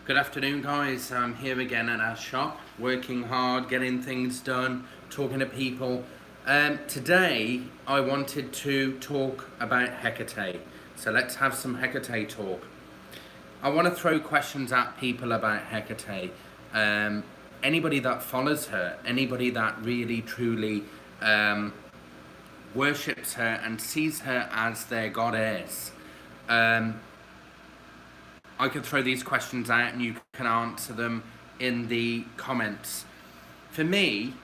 Good afternoon, guys. I'm here again at our shop, working hard, getting things done, talking to people. Today, I wanted to talk about Hecate. So let's have some Hecate talk. I want to throw questions at people about Hecate. Anybody that follows her, anybody that really, truly worships her and sees her as their goddess. I can throw these questions out and you can answer them in the comments. For me,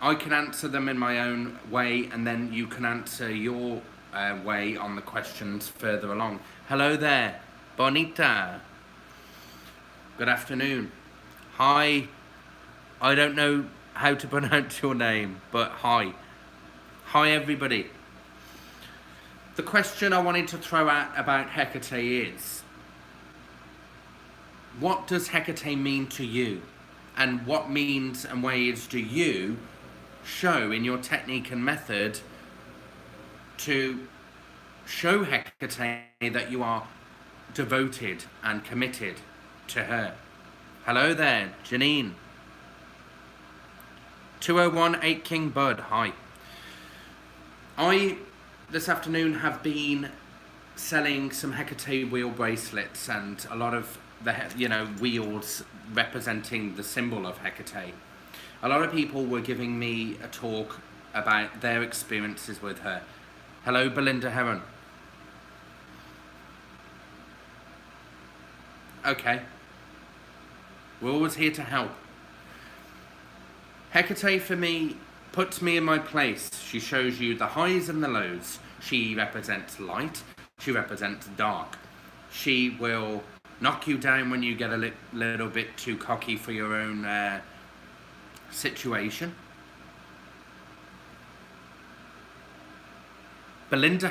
I can answer them in my own way, and then you can answer your way on the questions further along. Hello there, Bonita. Good afternoon. Hi. I don't know how to pronounce your name, but hi. Hi, everybody. The question I wanted to throw out about Hecate is, what does Hecate mean to you? And what means and ways do you show in your technique and method to show Hecate that you are devoted and committed to her? Hello there, Janine. 201 8 King Bud, hi. I, this afternoon, have been selling some Hecate Wheel bracelets and a lot of the wheels representing the symbol of Hecate. A lot of people were giving me a talk about their experiences with her. Hello, Belinda Heron. Okay. We're always here to help. Hecate, for me, puts me in my place. She shows you the highs and the lows. She represents light. She represents dark. She will knock you down when you get a little bit too cocky for your own situation. Belinda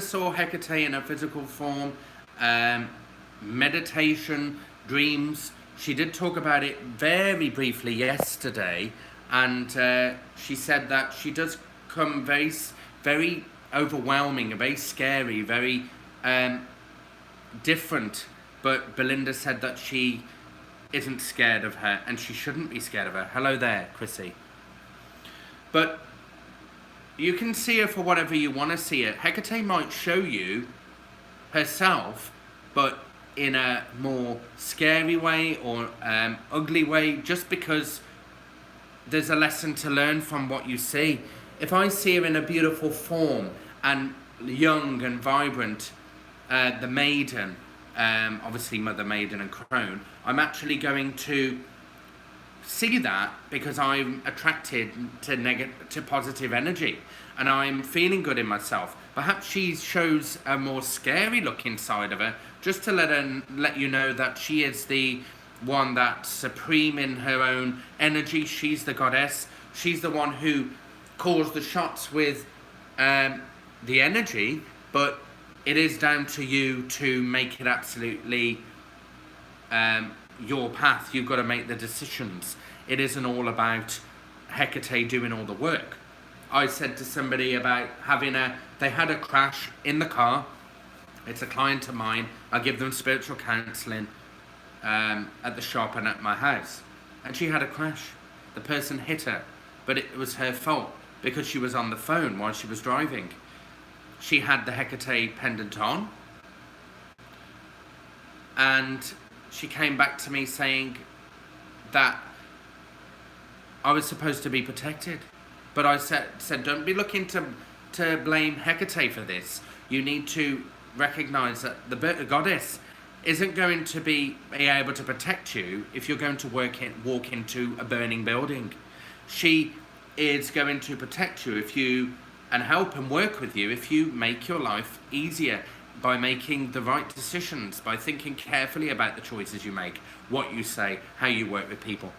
saw Hecate in her physical form, meditation, dreams. She did talk about it very briefly yesterday, and she said that she does come very, very overwhelming, very scary, very different, but Belinda said that she isn't scared of her, and she shouldn't be scared of her. Hello there, Chrissy. But you can see her for whatever you want to see her. Hecate might show you herself, but in a more scary way or ugly way, just because there's a lesson to learn from what you see. If I see her in a beautiful form and young and vibrant, the maiden, obviously Mother Maiden and Crone, I'm actually going to see that because I'm attracted to positive energy and I'm feeling good in myself. Perhaps she shows a more scary look inside of her, just to let you know that she is the one that's supreme in her own energy. She's the goddess. She's the one who calls the shots with the energy, but it is down to you to make it absolutely your path. You've got to make the decisions. It isn't all about Hecate doing all the work. I said to somebody about they had a crash in the car. It's a client of mine. I give them spiritual counselling at the shop and at my house. And she had a crash. The person hit her, but it was her fault because she was on the phone while she was driving. She had the Hecate pendant on, and she came back to me saying that I was supposed to be protected. But I said don't be looking to blame Hecate for this. You need to recognize that the goddess isn't going to be able to protect you if you're going to walk into a burning building. She is going to protect you and help and work with you if you make your life easier by making the right decisions, by thinking carefully about the choices you make, what you say, how you work with people.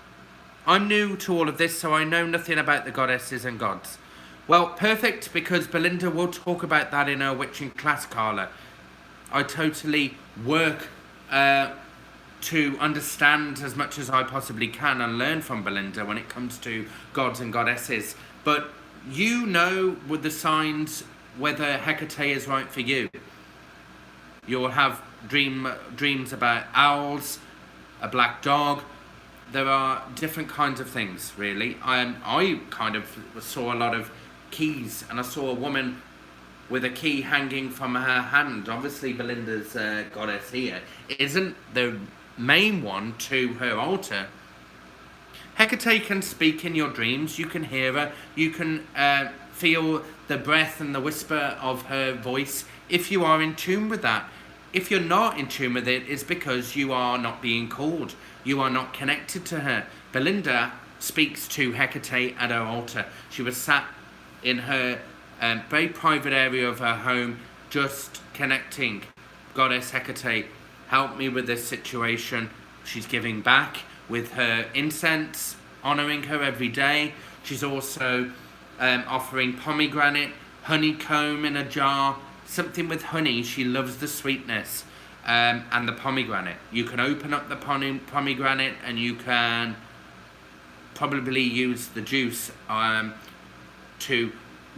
I'm new to all of this, so I know nothing about the goddesses and gods. Well, perfect, because Belinda will talk about that in her witching class, Carla. I totally work to understand as much as I possibly can and learn from Belinda when it comes to gods and goddesses. But you know with the signs whether Hecate is right for you. You'll have dreams about owls, a black dog. There are different kinds of things, really. I kind of saw a lot of keys, and I saw a woman with a key hanging from her hand. Obviously, Belinda's goddess here isn't the main one to her altar. Hecate can speak in your dreams. You can hear her. You can feel the breath and the whisper of her voice if you are in tune with that. If you're not in tune with it, it's because you are not being called. You are not connected to her. Belinda speaks to Hecate at her altar. She was sat in her very private area of her home, just connecting. Goddess Hecate, help me with this situation. She's giving back with her incense, honouring her every day. She's also offering pomegranate, honeycomb in a jar, something with honey. She loves the sweetness, and the pomegranate. You can open up the pomegranate and you can probably use the juice to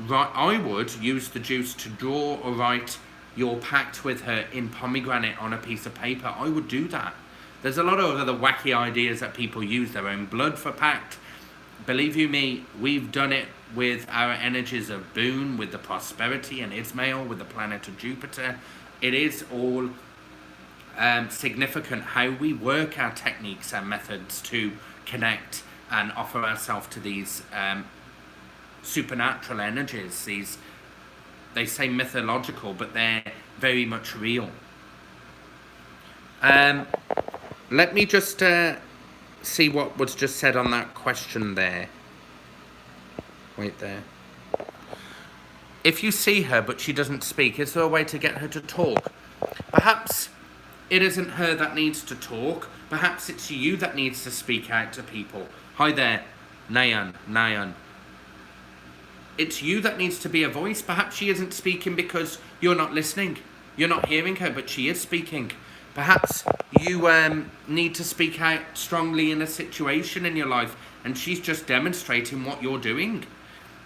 write. I would use the juice to draw or write your pact with her in pomegranate on a piece of paper. I would do that. There's a lot of other wacky ideas that people use their own blood for pact. Believe you me, we've done it with our energies of boon, with the prosperity and Ismail, with the planet of Jupiter. It is all significant how we work our techniques and methods to connect and offer ourselves to these supernatural energies. These, they say mythological, but they're very much real. Let me just see what was just said on that question there. Wait there. If you see her but she doesn't speak, is there a way to get her to talk? Perhaps it isn't her that needs to talk. Perhaps it's you that needs to speak out to people. Hi there, Nayan. It's you that needs to be a voice. Perhaps she isn't speaking because you're not listening. You're not hearing her, but she is speaking. Perhaps you need to speak out strongly in a situation in your life, and she's just demonstrating what you're doing.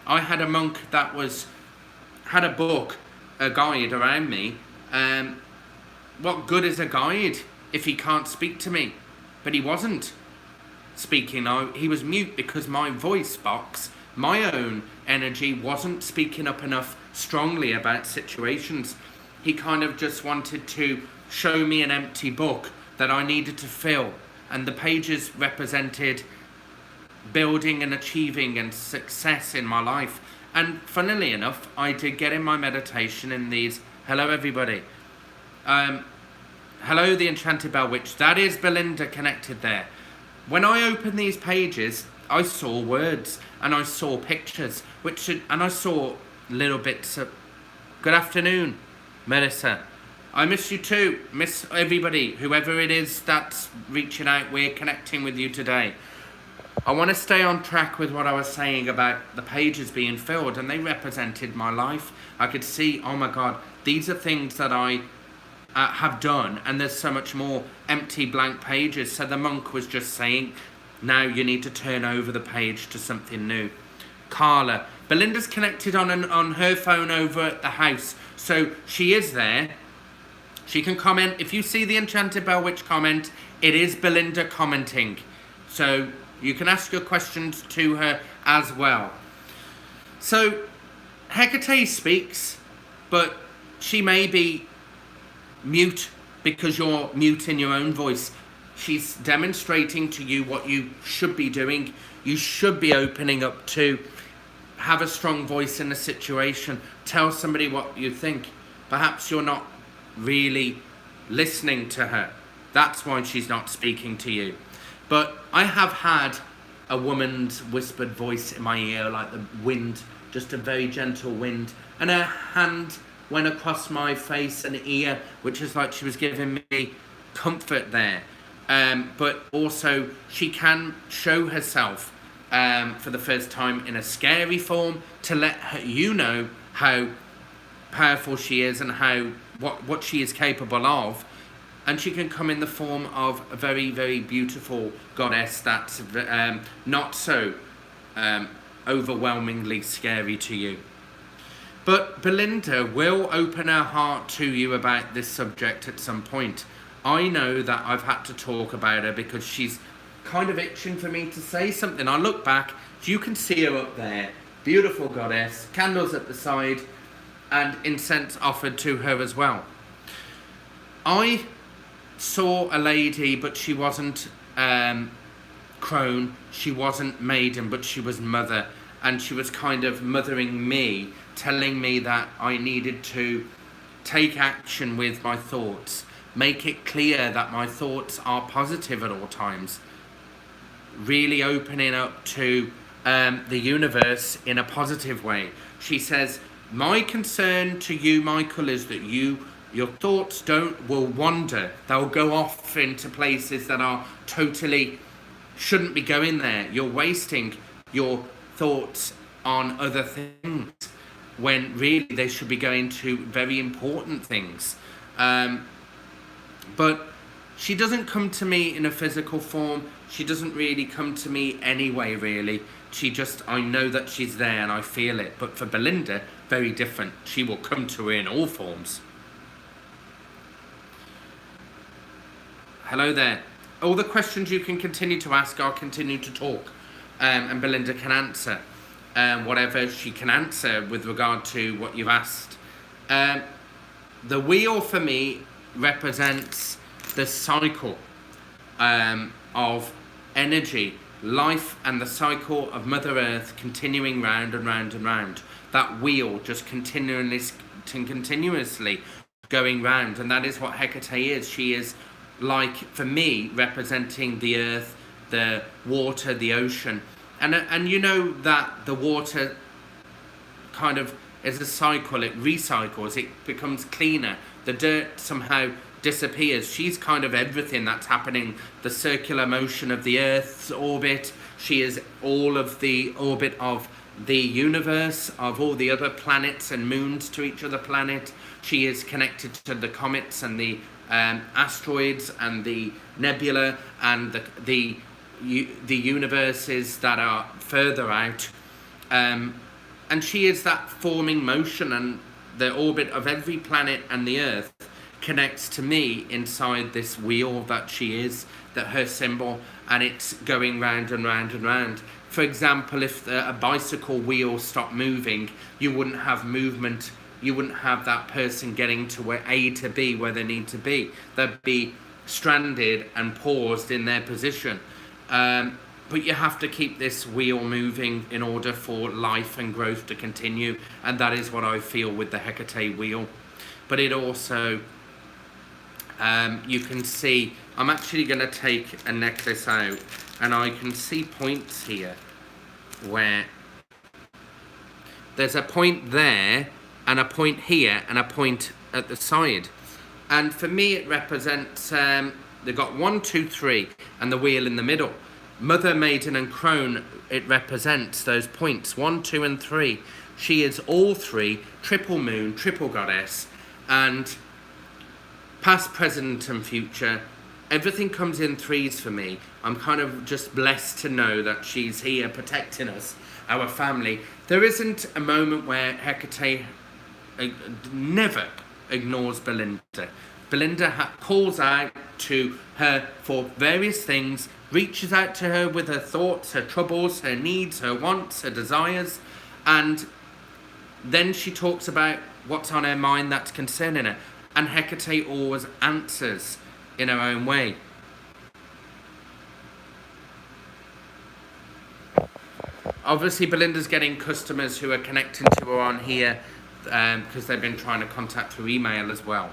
I had a monk that had a book, a guide around me. What good is a guide if he can't speak to me? But he wasn't speaking. He was mute because my voice box, my own energy, wasn't speaking up enough strongly about situations. He kind of just wanted to show me an empty book that I needed to fill, and the pages represented building and achieving and success in my life. And funnily enough, I did get in my meditation in these. Hello everybody. Hello the Enchanted Bell Witch. That is Belinda connected there. When I opened these pages, I saw words and I saw pictures, and I saw little bits of. Good afternoon, Melissa. I miss you too. Miss everybody, whoever it is that's reaching out. We're connecting with you today. I want to stay on track with what I was saying about the pages being filled, and they represented my life. I could see, oh my God, these are things that I have done, and there's so much more empty blank pages. So the monk was just saying, now you need to turn over the page to something new. Carla, Belinda's connected on her phone over at the house, so she is there. She can comment. If you see the Enchanted Bell Witch comment, it is Belinda commenting. So you can ask your questions to her as well. So Hecate speaks, but she may be mute because you're mute in your own voice. She's demonstrating to you what you should be doing. You should be opening up to have a strong voice in a situation. Tell somebody what you think. Perhaps you're not really listening to her. That's why she's not speaking to you. But I have had a woman's whispered voice in my ear, like the wind, just a very gentle wind, and her hand went across my face and ear, which is like she was giving me comfort there. But also she can show herself for the first time in a scary form to let you know how powerful she is and what she is capable of. And she can come in the form of a very, very beautiful goddess that's not so overwhelmingly scary to you. But Belinda will open her heart to you about this subject at some point. I know that I've had to talk about her because she's kind of itching for me to say something. I look back, you can see her up there. Beautiful goddess, candles at the side, and incense offered to her as well. I saw a lady, but she wasn't crone, she wasn't maiden, but she was mother. And she was kind of mothering me, telling me that I needed to take action with my thoughts, make it clear that my thoughts are positive at all times, really opening up to the universe in a positive way. She says, my concern to you, Michael, is that your thoughts will wander. They'll go off into places that are totally shouldn't be going there. You're wasting your thoughts on other things when really they should be going to very important things. But she doesn't come to me in a physical form. She doesn't really come to me anyway, really. I know that she's there and I feel it. But for Belinda, very different. She will come to her in all forms. Hello there. All the questions you can continue to ask, I'll continue to talk. And Belinda can answer whatever she can answer with regard to what you've asked. The wheel for me represents the cycle of energy, life, and the cycle of Mother Earth continuing round and round and round. That wheel just continuously going round, and that is what Hecate is. She is, like, for me, representing the earth, the water, the ocean. And you know that the water kind of is a cycle, it recycles, it becomes cleaner, the dirt somehow disappears. She's kind of everything that's happening, the circular motion of the Earth's orbit. She is all of the orbit of the universe, of all the other planets and moons to each other planet. She is connected to the comets and the asteroids and the nebula and the universes that are further out, and she is that forming motion, and the orbit of every planet and the earth connects to me inside this wheel that she is, that her symbol, and it's going round and round and round. For example, if a bicycle wheel stopped moving, you wouldn't have movement, you wouldn't have that person getting to where A to B where they need to be. They'd be stranded and paused in their position. But you have to keep this wheel moving in order for life and growth to continue, and that is what I feel with the Hecate wheel. But it also, you can see, I'm actually going to take a necklace out, and I can see points here where there's a point there, and a point here, and a point at the side. And for me, it represents, they've got 1, 2, 3, and the wheel in the middle. Mother, Maiden, and Crone, it represents those points, 1, 2, and 3. She is all three, triple moon, triple goddess, and past, present, and future. Everything comes in threes for me. I'm kind of just blessed to know that she's here protecting us, our family. There isn't a moment where Hecate never ignores Belinda. Belinda calls out to her for various things, reaches out to her with her thoughts, her troubles, her needs, her wants, her desires, and then she talks about what's on her mind that's concerning her. And Hecate always answers in her own way. Obviously, Belinda's getting customers who are connecting to her on here because they've been trying to contact through email as well.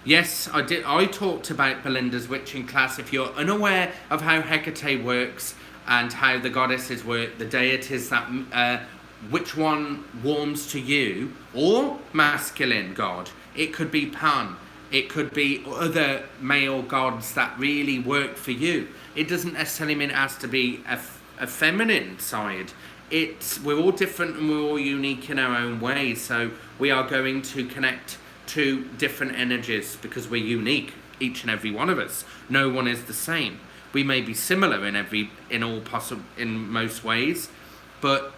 Yes, I did. I talked about Belinda's witching class. If you're unaware of how Hecate works and how the goddesses work, the deities that which one warms to you, or masculine god. It could be Pan. It could be other male gods that really work for you. It doesn't necessarily mean it has to be a feminine side. We're all different and we're all unique in our own way. So we are going to connect to different energies because we're unique, each and every one of us. No one is the same. We may be similar in most ways, but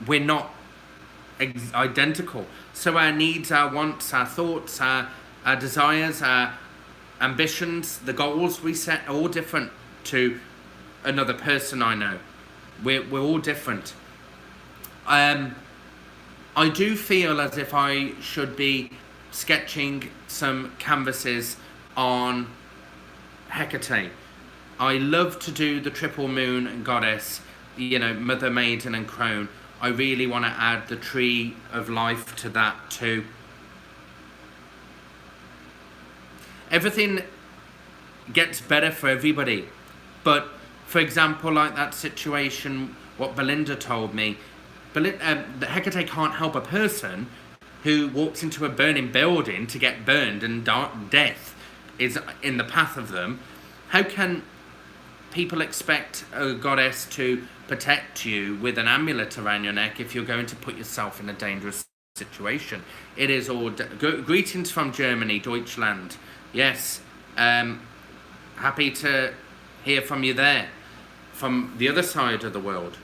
we're not identical. So our needs, our wants, our thoughts, our desires, our ambitions, the goals we set are all different to another person I know. We're all different. I do feel as if I should be sketching some canvases on Hecate. I love to do the triple moon and goddess, mother, maiden and crone. I really want to add the tree of life to that too. Everything gets better for everybody. But for example, like that situation, what Belinda told me, Hecate can't help a person who walks into a burning building to get burned and death is in the path of them. How can people expect a goddess to protect you with an amulet around your neck if you're going to put yourself in a dangerous situation? It is all... Greetings from Germany, Deutschland. Yes, happy to hear from you there, from the other side of the world.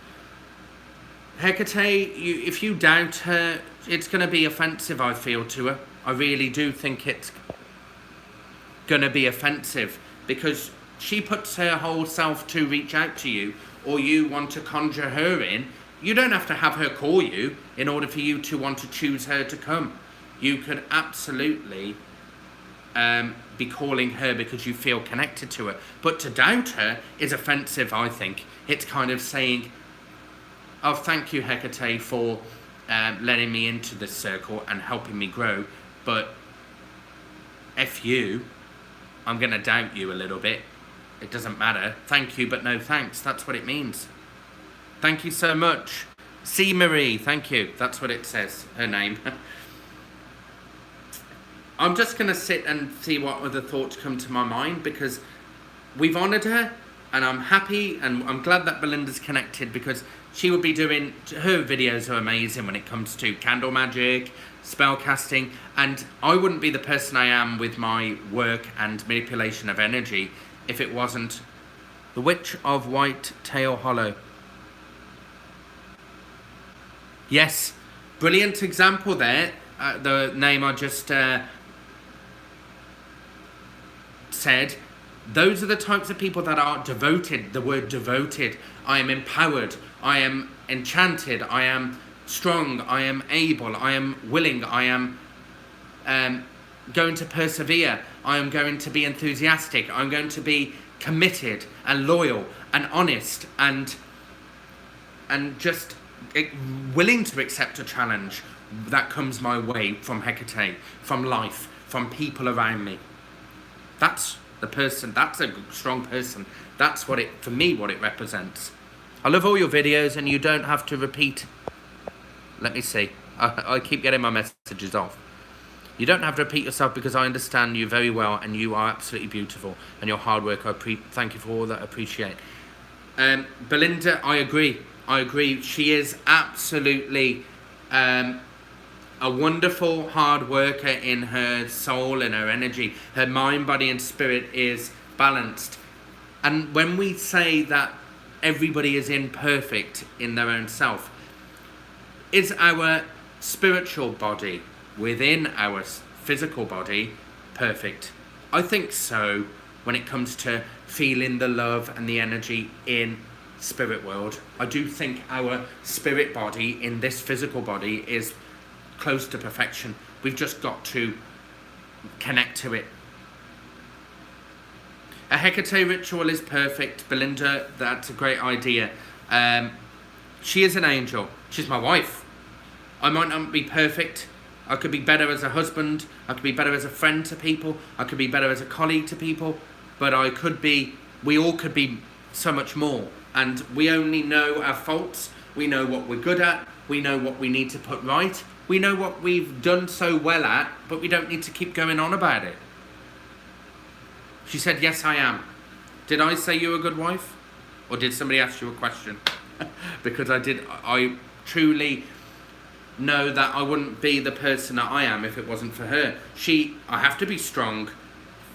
Hecate, if you doubt her, it's going to be offensive, I feel, to her. I really do think it's going to be offensive, because she puts her whole self to reach out to you, or you want to conjure her in. You don't have to have her call you in order for you to want to choose her to come. You could absolutely be calling her because you feel connected to her. But to doubt her is offensive, I think. It's kind of saying, oh, thank you, Hecate, for letting me into this circle and helping me grow, but F you, I'm going to doubt you a little bit. It doesn't matter. Thank you, but no thanks. That's what it means. Thank you so much. C. Marie, thank you. That's what it says, her name. I'm just going to sit and see what other thoughts come to my mind, because we've honoured her, and I'm happy, and I'm glad that Belinda's connected, because she would be doing... Her videos are amazing when it comes to candle magic, spell casting, and I wouldn't be the person I am with my work and manipulation of energy if it wasn't the Witch of White Tail Hollow. Yes, brilliant example there. The name I just said. Those are the types of people that are devoted. The word devoted. I am empowered. I am enchanted. I am strong. I am able. I am willing. I am going to persevere. I am going to be enthusiastic. I'm going to be committed and loyal and honest and just willing to accept a challenge that comes my way from Hecate, from life, from people around me. That's the person. That's a strong person. That's what it, for me, what it represents. I love all your videos, and you don't have to repeat. Let me see. I keep getting my messages off. You don't have to repeat yourself, because I understand you very well, and you are absolutely beautiful, and your hard work, thank you for all that. I appreciate. Belinda, I agree. I agree. She is absolutely a wonderful hard worker in her soul and her energy. Her mind, body, and spirit is balanced. And when we say that everybody is imperfect in their own self, is our spiritual body within our physical body perfect? I think so, when it comes to feeling the love and the energy in spirit world. I do think our spirit body in this physical body is close to perfection. We've just got to connect to it. A Hecate ritual is perfect. Belinda, that's a great idea. She is an angel. She's my wife. I might not be perfect. I could be better as a husband. I could be better as a friend to people. I could be better as a colleague to people. But we all could be so much more. And we only know our faults. We know what we're good at. We know what we need to put right. We know what we've done so well at, but we don't need to keep going on about it. She said, yes, I am. Did I say you're a good wife? Or did somebody ask you a question? Because I did. I truly know that I wouldn't be the person that I am if it wasn't for her. I have to be strong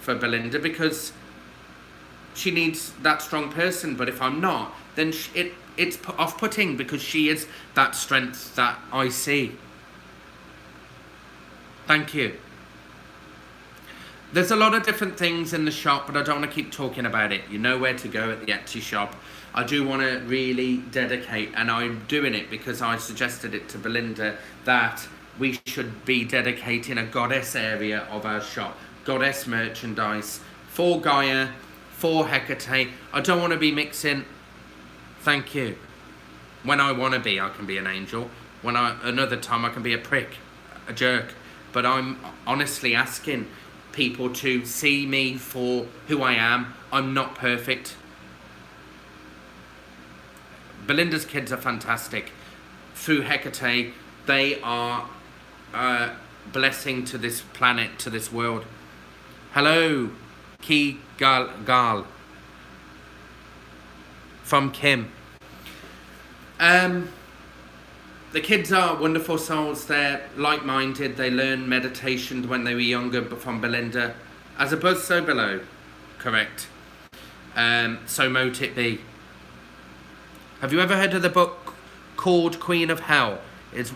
for Belinda, because she needs that strong person. But if I'm not, then it's off-putting because she is that strength that I see. Thank you. There's a lot of different things in the shop, but I don't want to keep talking about it. You know where to go at the Etsy shop. I do want to really dedicate, and I'm doing it because I suggested it to Belinda, that we should be dedicating a goddess area of our shop. Goddess merchandise for Gaia, for Hecate. I don't want to be mixing. Thank you. When I want to be, I can be an angel. Another time I can be a prick, a jerk. But I'm honestly asking people to see me for who I am. I'm not perfect. Belinda's kids are fantastic. Through Hecate, they are a blessing to this planet, to this world. Hello, Ki Gal from Kim. The kids are wonderful souls. They're like-minded. They learn meditation when they were younger from Belinda. As above, so below. Correct. So mote it be. Have you ever heard of the book called Queen of Hell? Is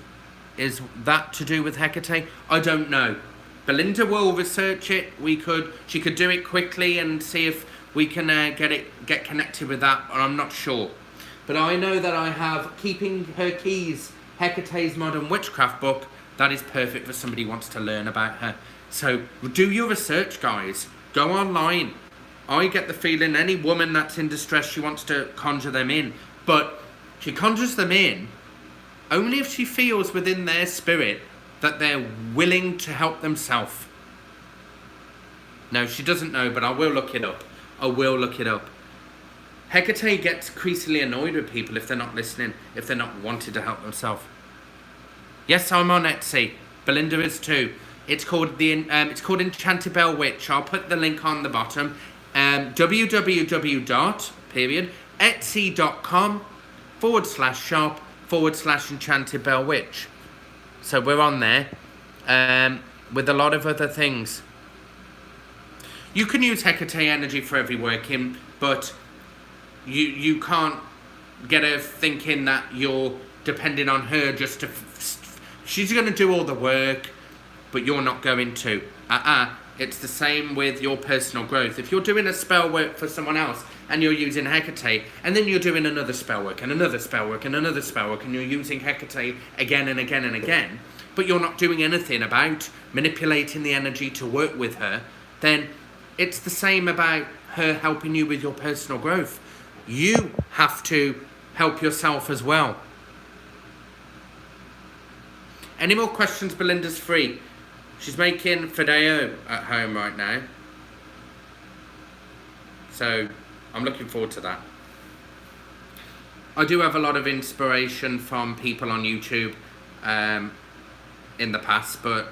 that to do with Hecate? I don't know. Belinda will research it. She could do it quickly and see if we can get connected with that. Or I'm not sure. But I know that I have Keeping Her Keys, Hecate's Modern Witchcraft book. That is perfect for somebody who wants to learn about her. So do your research, guys. Go online. I get the feeling any woman that's in distress, she wants to conjure them in. But she conjures them in only if she feels within their spirit that they're willing to help themselves. No, she doesn't know, but I will look it up. I will look it up. Hecate gets increasingly annoyed with people if they're not listening, if they're not wanting to help themselves. Yes, I'm on Etsy. Belinda is too. It's called Enchanted Bell Witch. I'll put the link on the bottom. www.etsy.com/shop/Enchanted Bell Witch. So we're on there with a lot of other things. You can use Hecate energy for every working, but you can't get her thinking that you're depending on her just to... She's going to do all the work, but you're not going to. It's the same with your personal growth. If you're doing a spell work for someone else and you're using Hecate, and then you're doing another spell work and another spell work and another spell work, and you're using Hecate again and again and again, but you're not doing anything about manipulating the energy to work with her, then it's the same about her helping you with your personal growth. You have to help yourself as well. Any more questions? Belinda's free. She's making fideo at home right now. So I'm looking forward to that. I do have a lot of inspiration from people on YouTube in the past, but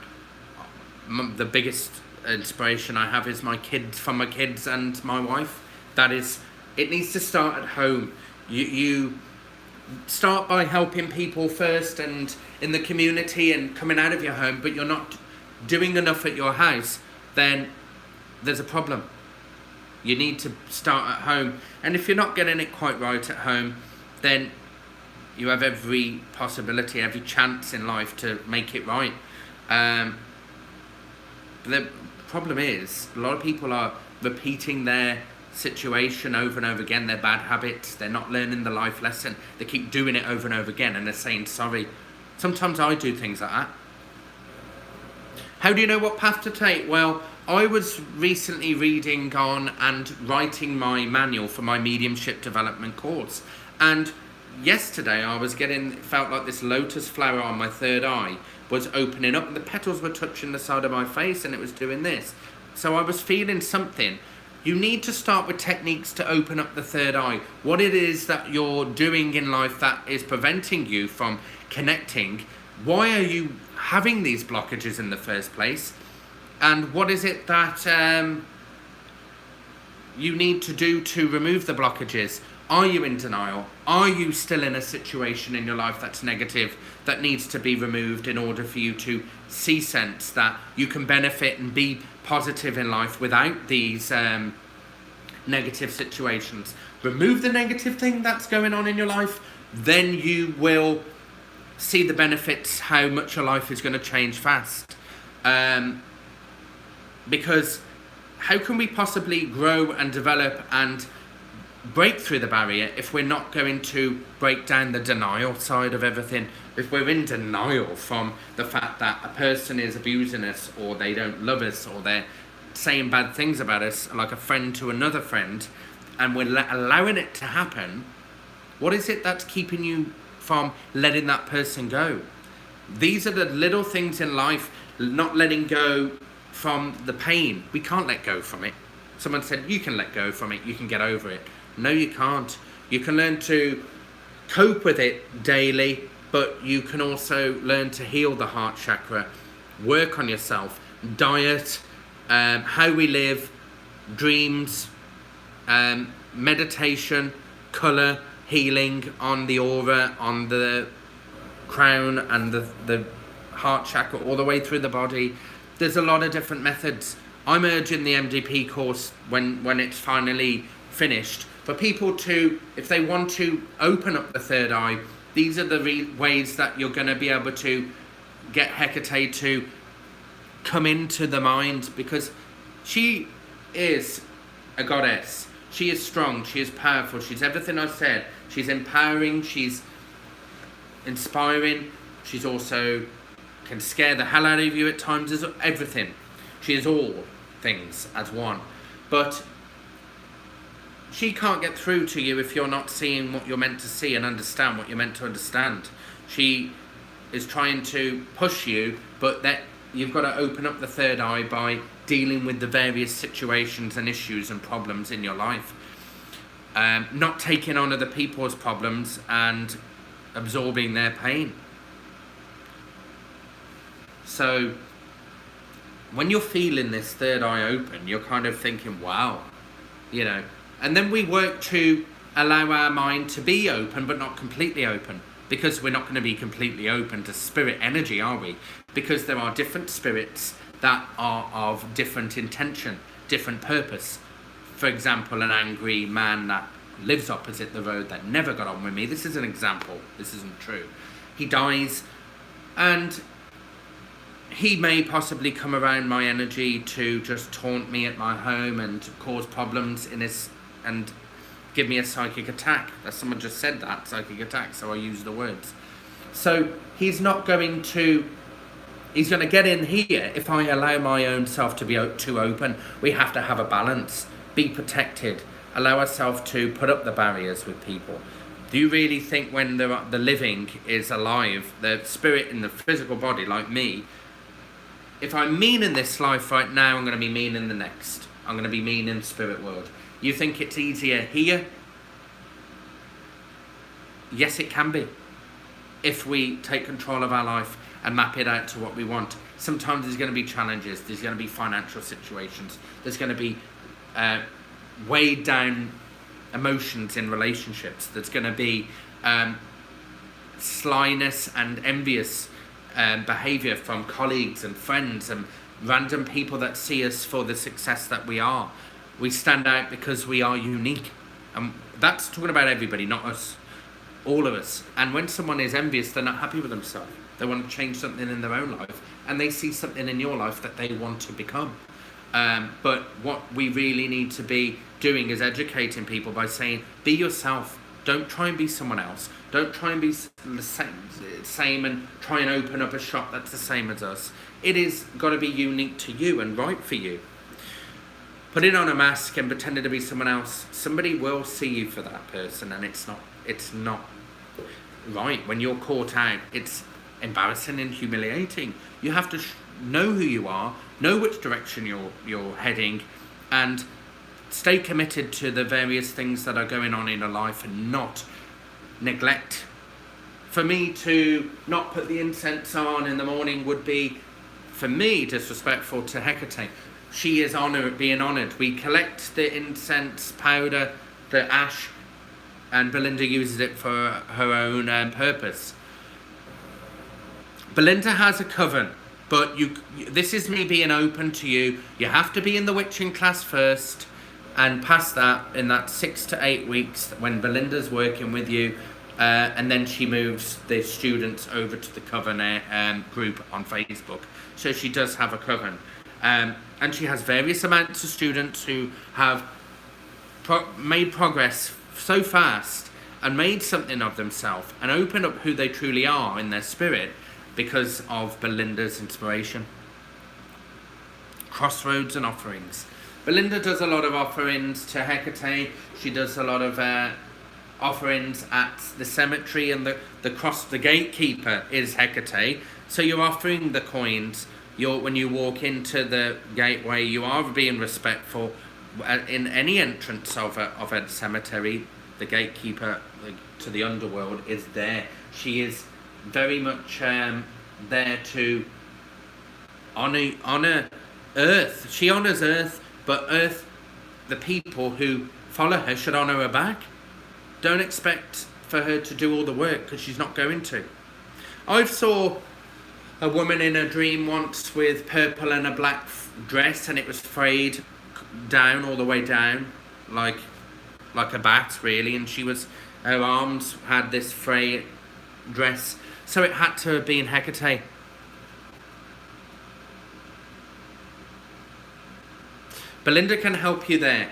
the biggest inspiration I have is from my kids and my wife. That is, it needs to start at home. You start by helping people first and in the community and coming out of your home, but you're not doing enough at your house, then there's a problem. You need to start at home. And if you're not getting it quite right at home, then you have every possibility, every chance in life to make it right. But the problem is, a lot of people are repeating their situation over and over again, their bad habits. They're not learning the life lesson. They keep doing it over and over again, and they're saying sorry. Sometimes I do things like that. How do you know what path to take? Well, I was recently reading on and writing my manual for my mediumship development course. And yesterday I was felt like this lotus flower on my third eye was opening up and the petals were touching the side of my face and it was doing this. So I was feeling something. You need to start with techniques to open up the third eye. What it is that you're doing in life that is preventing you from connecting. Why are you having these blockages in the first place? And what is it that you need to do to remove the blockages? Are you in denial? Are you still in a situation in your life that's negative, that needs to be removed in order for you to see sense that you can benefit and be positive in life without these negative situations. Remove the negative thing that's going on in your life, then you will see the benefits, how much your life is going to change fast. Because how can we possibly grow and develop and break through the barrier if we're not going to break down the denial side of everything? If we're in denial from the fact that a person is abusing us, or they don't love us, or they're saying bad things about us, like a friend to another friend, and we're allowing it to happen, what is it that's keeping you from letting that person go? These are the little things in life, not letting go from the pain. We can't let go from it. Someone said, you can let go from it, you can get over it. No, you can't. You can learn to cope with it daily, but you can also learn to heal the heart chakra, work on yourself, diet, how we live, dreams, meditation, colour, healing on the aura, on the crown and the heart chakra, all the way through the body. There's a lot of different methods. I'm urging the MDP course when it's finally finished for people to, if they want to open up the third eye, these are the ways that you're going to be able to get Hecate to come into the mind, because she is a goddess. She is strong, she is powerful, she's everything I've said. She's empowering, she's inspiring, she's also can scare the hell out of you at times, as everything. She is all things as one. But she can't get through to you if you're not seeing what you're meant to see and understand what you're meant to understand. She is trying to push you, but that you've got to open up the third eye by dealing with the various situations and issues and problems in your life. Not taking on other people's problems and absorbing their pain. So when you're feeling this third eye open, you're kind of thinking, wow, you know. And then we work to allow our mind to be open, but not completely open, because we're not going to be completely open to spirit energy, are we? Because there are different spirits that are of different intention, different purpose. For example, an angry man that lives opposite the road that never got on with me. This is an example. This isn't true. He dies, and he may possibly come around my energy to just taunt me at my home and cause problems in his, and give me a psychic attack. Someone just said that, psychic attack, so I use the words. So he's not going to, he's going to get in here if I allow my own self to be too open. We have to have a balance, be protected, allow ourselves to put up the barriers with people. Do you really think when the living is alive, the spirit in the physical body, like me, if I'm mean in this life right now, I'm going to be mean in the next. I'm going to be mean in the spirit world. You think it's easier here? Yes, it can be. If we take control of our life and map it out to what we want. Sometimes there's going to be challenges. There's going to be financial situations. There's going to be weighed down emotions in relationships. There's going to be slyness and envious behavior from colleagues and friends and random people that see us for the success that we are. We stand out because we are unique, and that's talking about everybody, not us, all of us. And when someone is envious, they're not happy with themselves. They want to change something in their own life, and they see something in your life that they want to become. But what we really need to be doing is educating people by saying, be yourself. Don't try and be someone else. Don't try and be the same and try and open up a shop that's the same as us. It is got to be unique to you and right for you. Putting on a mask and pretending to be someone else, somebody will see you for that person, and it's not right. When you're caught out, it's embarrassing and humiliating. You have to know who you are, know which direction you're heading, and stay committed to the various things that are going on in your life and not neglect. For me to not put the incense on in the morning would be, for me, disrespectful to Hecate. She is being honoured. We collect the incense powder, the ash, and Belinda uses it for her own purpose. Belinda has a coven, but this is me being open to you. You have to be in the witching class first. And past that, in that 6 to 8 weeks, when Belinda's working with you, and then she moves the students over to the Coven group on Facebook. So she does have a Coven. And she has various amounts of students who have made progress so fast and made something of themselves and opened up who they truly are in their spirit because of Belinda's inspiration. Crossroads and offerings. Belinda does a lot of offerings to Hecate. She does a lot of offerings at the cemetery, and the gatekeeper is Hecate. So you're offering the coins. When you walk into the gateway, you are being respectful. In any entrance of a cemetery, the gatekeeper to the underworld is there. She is very much there to honor Earth. She honors Earth, but Earth, the people who follow her, should honor her back. Don't expect for her to do all the work, because she's not going to. I saw a woman in a dream once with purple and a black dress, and it was frayed down, all the way down, like a bat, really, and her arms had this frayed dress, so it had to have been Hecate. Belinda can help you there.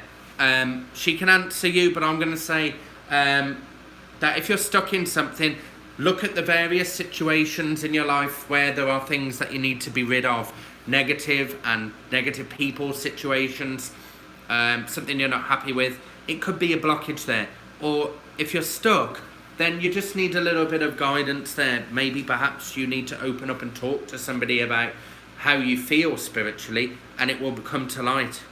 She can answer you, but I'm going to say that if you're stuck in something, look at the various situations in your life where there are things that you need to be rid of. Negative people, situations, something you're not happy with. It could be a blockage there. Or if you're stuck, then you just need a little bit of guidance there. Maybe perhaps you need to open up and talk to somebody about how you feel spiritually, and it will come to light.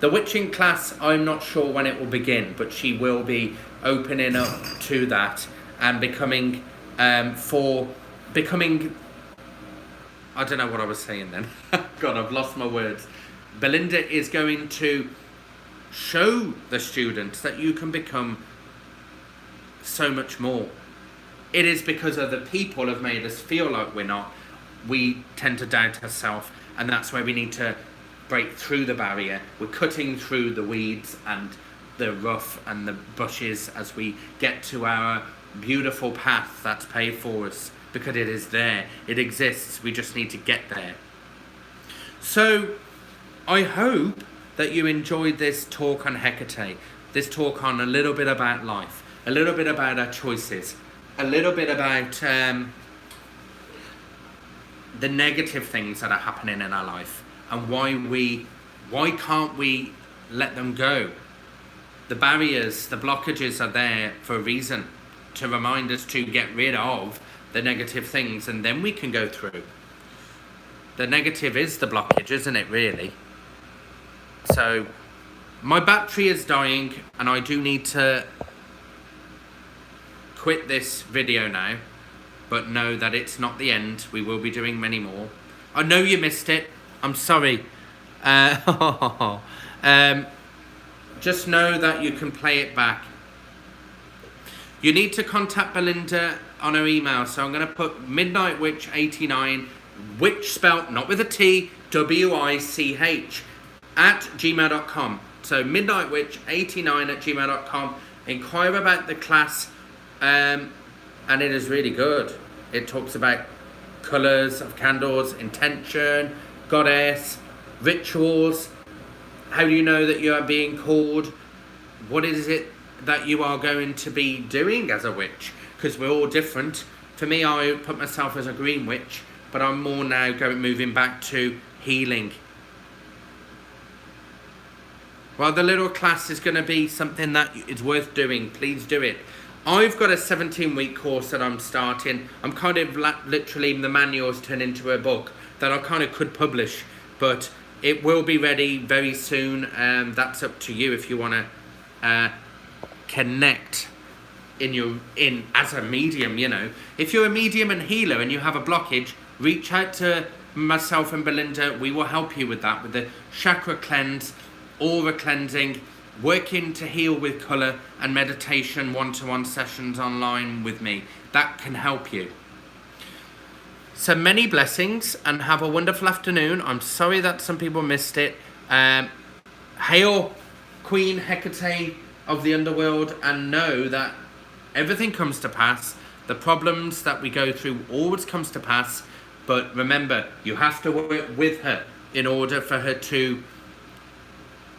The witching class, I'm not sure when it will begin, but she will be opening up to that and becoming, I don't know what I was saying then. God, I've lost my words. Belinda is going to show the students that you can become so much more. It is because other people have made us feel like we're not. We tend to doubt ourselves, and that's where we need to break through the barrier. We're cutting through the weeds and the rough and the bushes as we get to our beautiful path that's paid for us, because it is there. It exists. We just need to get there. So I hope that you enjoyed this talk on Hecate, this talk on a little bit about life, a little bit about our choices, a little bit about the negative things that are happening in our life, and why can't we let them go? The barriers, the blockages are there for a reason, to remind us to get rid of the negative things, and then we can go through. The negative is the blockage, isn't it, really? So my battery is dying, and I do need to quit this video now, but know that it's not the end. We will be doing many more. I know you missed it. I'm sorry. Just know that you can play it back. You need to contact Belinda on her email. So I'm going to put midnightwitch89, witch spelt not with a T, W-I-C-H, at gmail.com. So midnightwitch89 at gmail.com. Inquire about the class, and it is really good. It talks about colours of candles, intention, goddess, rituals. How do you know that you are being called? What is it that you are going to be doing as a witch? Because we're all different. For me, I put myself as a green witch, but I'm more now moving back to healing. Well, the little class is going to be something that is worth doing. Please do it. I've got a 17-week course that I'm starting. I'm kind of literally, the manual's turned into a book that I kind of could publish, but it will be ready very soon. That's up to you if you want to connect in as a medium. You know, if you're a medium and healer and you have a blockage, reach out to myself and Belinda. We will help you with that, with the chakra cleanse, aura cleansing, working to heal with colour, and meditation one-to-one sessions online with me. That can help you. So many blessings, and have a wonderful afternoon. I'm sorry that some people missed it. Hail Queen Hecate of the underworld, and know that everything comes to pass. The problems that we go through always comes to pass. But remember, you have to work with her in order for her to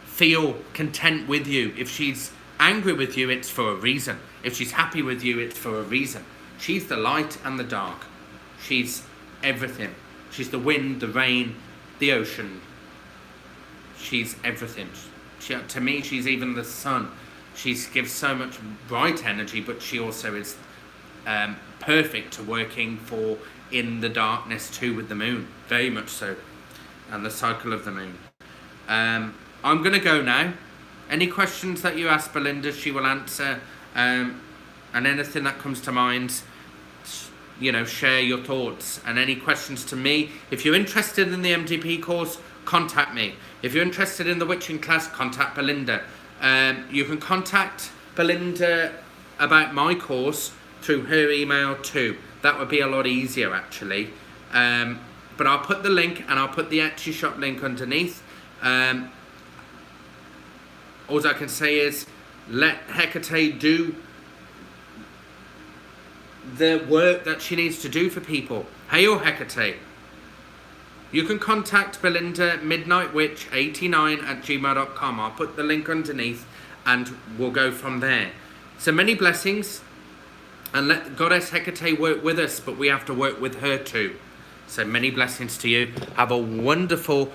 feel content with you. If she's angry with you, it's for a reason. If she's happy with you, it's for a reason. She's the light and the dark. She's everything. She's the wind, the rain, the ocean. She's everything. To me, she's even the sun. She gives so much bright energy, but she also is perfect to working for in the darkness too, with the moon. Very much so. And the cycle of the moon. I'm going to go now. Any questions that you ask Belinda, she will answer. And anything that comes to mind, you know, share your thoughts. And any questions to me, if you're interested in the MDP course, contact me. If you're interested in the witching class, contact Belinda. You can contact Belinda about my course through her email too. That would be a lot easier, actually. But I'll put the link, and I'll put the Etsy shop link underneath. All I can say is, let Hecate do the work that she needs to do for people. Hail Hecate. You can contact Belinda, midnightwitch89@gmail.com. I'll put the link underneath, and we'll go from there. So many blessings, and let Goddess Hecate work with us, but we have to work with her too. So many blessings to you. Have a wonderful